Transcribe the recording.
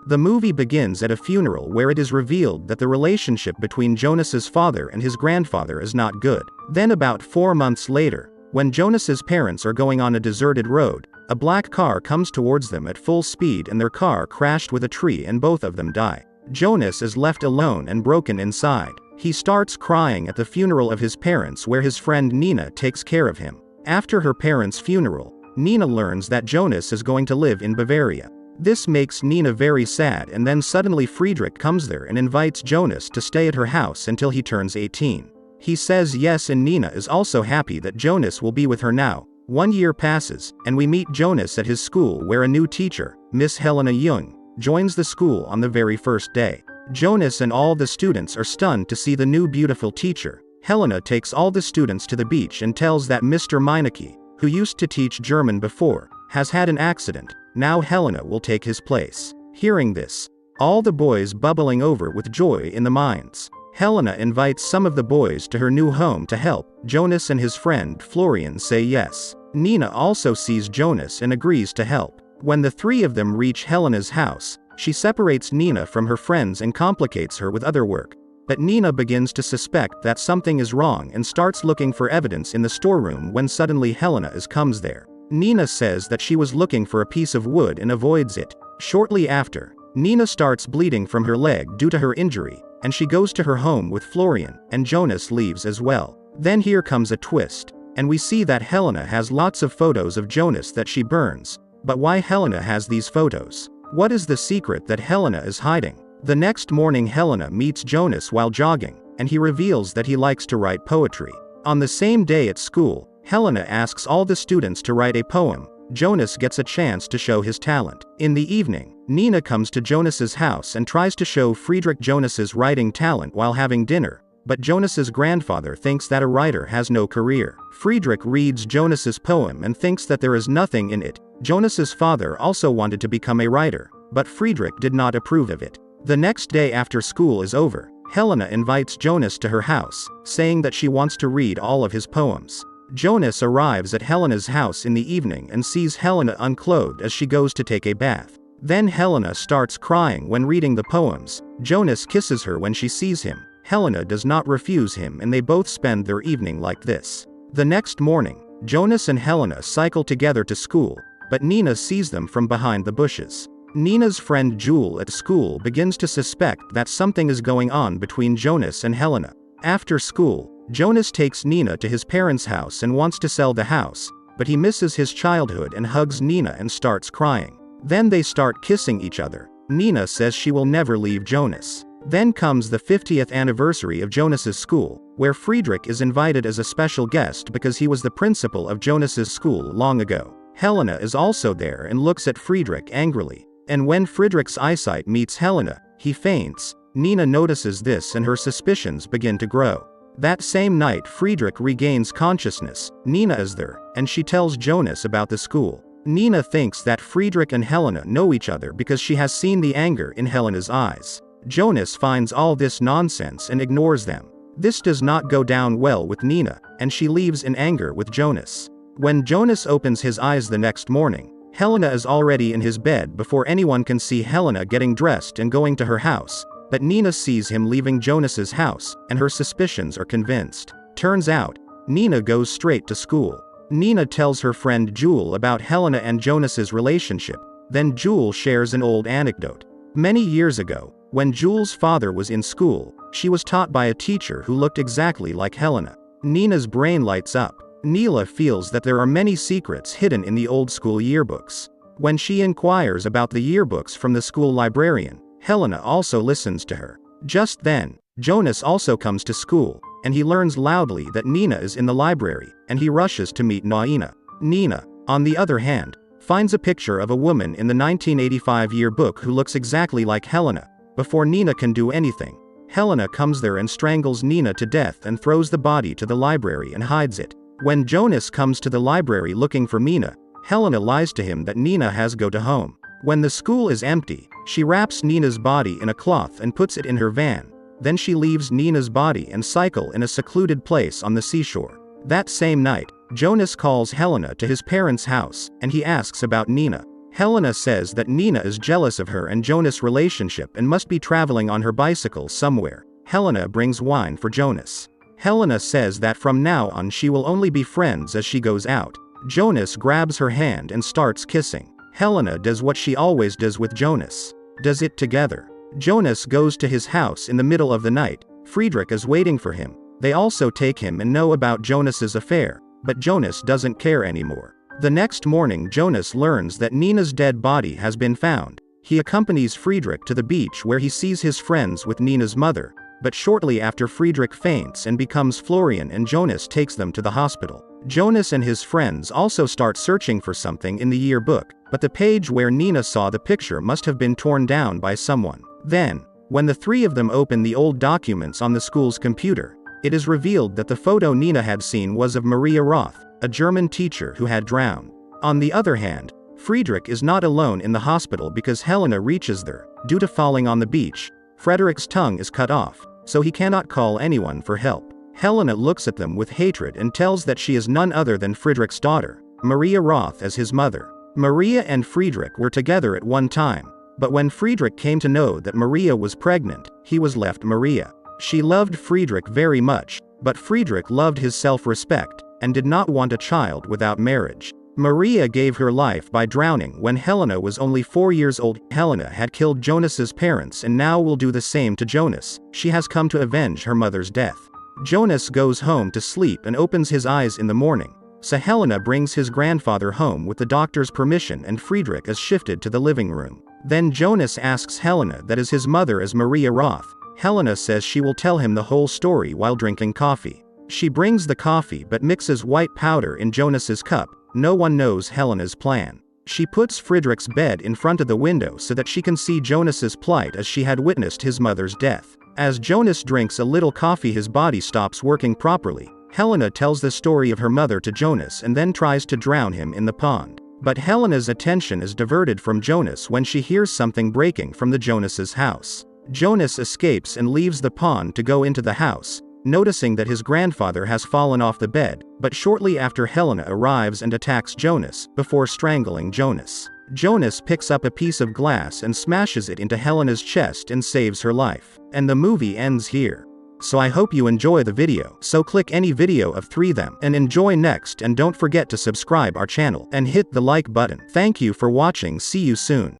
The movie begins at a funeral where it is revealed that the relationship between Jonas's father and his grandfather is not good. Then about 4 months later, when Jonas's parents are going on a deserted road, a black car comes towards them at full speed and their car crashed with a tree and both of them die. Jonas is left alone and broken inside. He starts crying at the funeral of his parents where his friend Nina takes care of him. After her parents' funeral, Nina learns that Jonas is going to live in Bavaria. This makes Nina very sad, and then suddenly Friedrich comes there and invites Jonas to stay at her house until he turns 18. He says yes, and Nina is also happy that Jonas will be with her now. 1 year passes, and we meet Jonas at his school where a new teacher, Miss Helena Jung, joins the school on the very first day. Jonas and all the students are stunned to see the new beautiful teacher. Helena takes all the students to the beach and tells that Mr. Meinecke, who used to teach German before, has had an accident. Now Helena will take his place. Hearing this, all the boys bubbling over with joy in the minds. Helena invites some of the boys to her new home to help. Jonas and his friend Florian say yes. Nina also sees Jonas and agrees to help. When the three of them reach Helena's house, she separates Nina from her friends and complicates her with other work. But Nina begins to suspect that something is wrong and starts looking for evidence in the storeroom when suddenly Helena comes there. Nina says that she was looking for a piece of wood and avoids it. Shortly after, Nina starts bleeding from her leg due to her injury, and she goes to her home with Florian, and Jonas leaves as well. Then here comes a twist, and we see that Helena has lots of photos of Jonas that she burns. But why Helena has these photos? What is the secret that Helena is hiding? The next morning Helena meets Jonas while jogging, and he reveals that he likes to write poetry. On the same day at school, Helena asks all the students to write a poem. Jonas gets a chance to show his talent. In the evening, Nina comes to Jonas's house and tries to show Friedrich Jonas's writing talent while having dinner, but Jonas's grandfather thinks that a writer has no career. Friedrich reads Jonas's poem and thinks that there is nothing in it. Jonas's father also wanted to become a writer, but Friedrich did not approve of it. The next day after school is over, Helena invites Jonas to her house, saying that she wants to read all of his poems. Jonas arrives at Helena's house in the evening and sees Helena unclothed as she goes to take a bath. Then Helena starts crying when reading the poems. Jonas kisses her when she sees him. Helena does not refuse him, and they both spend their evening like this. The next morning, Jonas and Helena cycle together to school, but Nina sees them from behind the bushes. Nina's friend Jule at school begins to suspect that something is going on between Jonas and Helena. After school, Jonas takes Nina to his parents' house and wants to sell the house, but he misses his childhood and hugs Nina and starts crying. Then they start kissing each other. Nina says she will never leave Jonas. Then comes the 50th anniversary of Jonas's school, where Friedrich is invited as a special guest because he was the principal of Jonas's school long ago. Helena is also there and looks at Friedrich angrily. And when Friedrich's eyesight meets Helena, he faints. Nina notices this and her suspicions begin to grow. That same night Friedrich regains consciousness. Nina is there, and she tells Jonas about the school. Nina thinks that Friedrich and Helena know each other because she has seen the anger in Helena's eyes. Jonas finds all this nonsense and ignores them. This does not go down well with Nina, and she leaves in anger with Jonas. When Jonas opens his eyes the next morning, Helena is already in his bed before anyone can see Helena getting dressed and going to her house. But Nina sees him leaving Jonas's house, and her suspicions are convinced. Turns out, Nina goes straight to school. Nina tells her friend Jule about Helena and Jonas's relationship. Then Jule shares an old anecdote. Many years ago, when Jule's father was in school, she was taught by a teacher who looked exactly like Helena. Nina's brain lights up. Nila feels that there are many secrets hidden in the old school yearbooks. When she inquires about the yearbooks from the school librarian, Helena also listens to her. Just then, Jonas also comes to school, and he learns loudly that Nina is in the library, and he rushes to meet Nina. Nina, on the other hand, finds a picture of a woman in the 1985 yearbook who looks exactly like Helena. Before Nina can do anything, Helena comes there and strangles Nina to death and throws the body to the library and hides it. When Jonas comes to the library looking for Nina, Helena lies to him that Nina has go to home. When the school is empty, she wraps Nina's body in a cloth and puts it in her van. Then she leaves Nina's body and cycle in a secluded place on the seashore. That same night, Jonas calls Helena to his parents' house, and he asks about Nina. Helena says that Nina is jealous of her and Jonas' relationship and must be traveling on her bicycle somewhere. Helena brings wine for Jonas. Helena says that from now on she will only be friends as she goes out. Jonas grabs her hand and starts kissing. Helena does what she always does with Jonas. Does it together. Jonas goes to his house in the middle of the night. Friedrich is waiting for him. They also take him and know about Jonas's affair, but Jonas doesn't care anymore. The next morning Jonas learns that Nina's dead body has been found. He accompanies Friedrich to the beach where he sees his friends with Nina's mother, but shortly after Friedrich faints and becomes Florian and Jonas takes them to the hospital. Jonas and his friends also start searching for something in the yearbook, but the page where Nina saw the picture must have been torn down by someone. Then, when the three of them open the old documents on the school's computer, it is revealed that the photo Nina had seen was of Maria Roth, a German teacher who had drowned. On the other hand, Friedrich is not alone in the hospital because Helena reaches there. Due to falling on the beach, Frederick's tongue is cut off, so he cannot call anyone for help. Helena looks at them with hatred and tells that she is none other than Friedrich's daughter, Maria Roth, as his mother. Maria and Friedrich were together at one time, but when Friedrich came to know that Maria was pregnant, he was left Maria. She loved Friedrich very much, but Friedrich loved his self-respect, and did not want a child without marriage. Maria gave her life by drowning when Helena was only 4 years old. Helena had killed Jonas's parents and now will do the same to Jonas. She has come to avenge her mother's death. Jonas goes home to sleep and opens his eyes in the morning, so Helena brings his grandfather home with the doctor's permission and Friedrich is shifted to the living room. Then Jonas asks Helena that is his mother as Maria Roth. Helena says she will tell him the whole story while drinking coffee. She brings the coffee but mixes white powder in Jonas's cup. No one knows Helena's plan. She puts Friedrich's bed in front of the window so that she can see Jonas's plight as she had witnessed his mother's death. As Jonas drinks a little coffee, his body stops working properly. Helena tells the story of her mother to Jonas and then tries to drown him in the pond. But Helena's attention is diverted from Jonas when she hears something breaking from the Jonas's house. Jonas escapes and leaves the pond to go into the house, noticing that his grandfather has fallen off the bed, but shortly after Helena arrives and attacks Jonas, before strangling Jonas. Jonas picks up a piece of glass and smashes it into Helena's chest and saves her life. And the movie ends here. So I hope you enjoy the video. So click any video of 3 them and enjoy next, and don't forget to subscribe our channel and hit the like button. Thank you for watching. See you soon.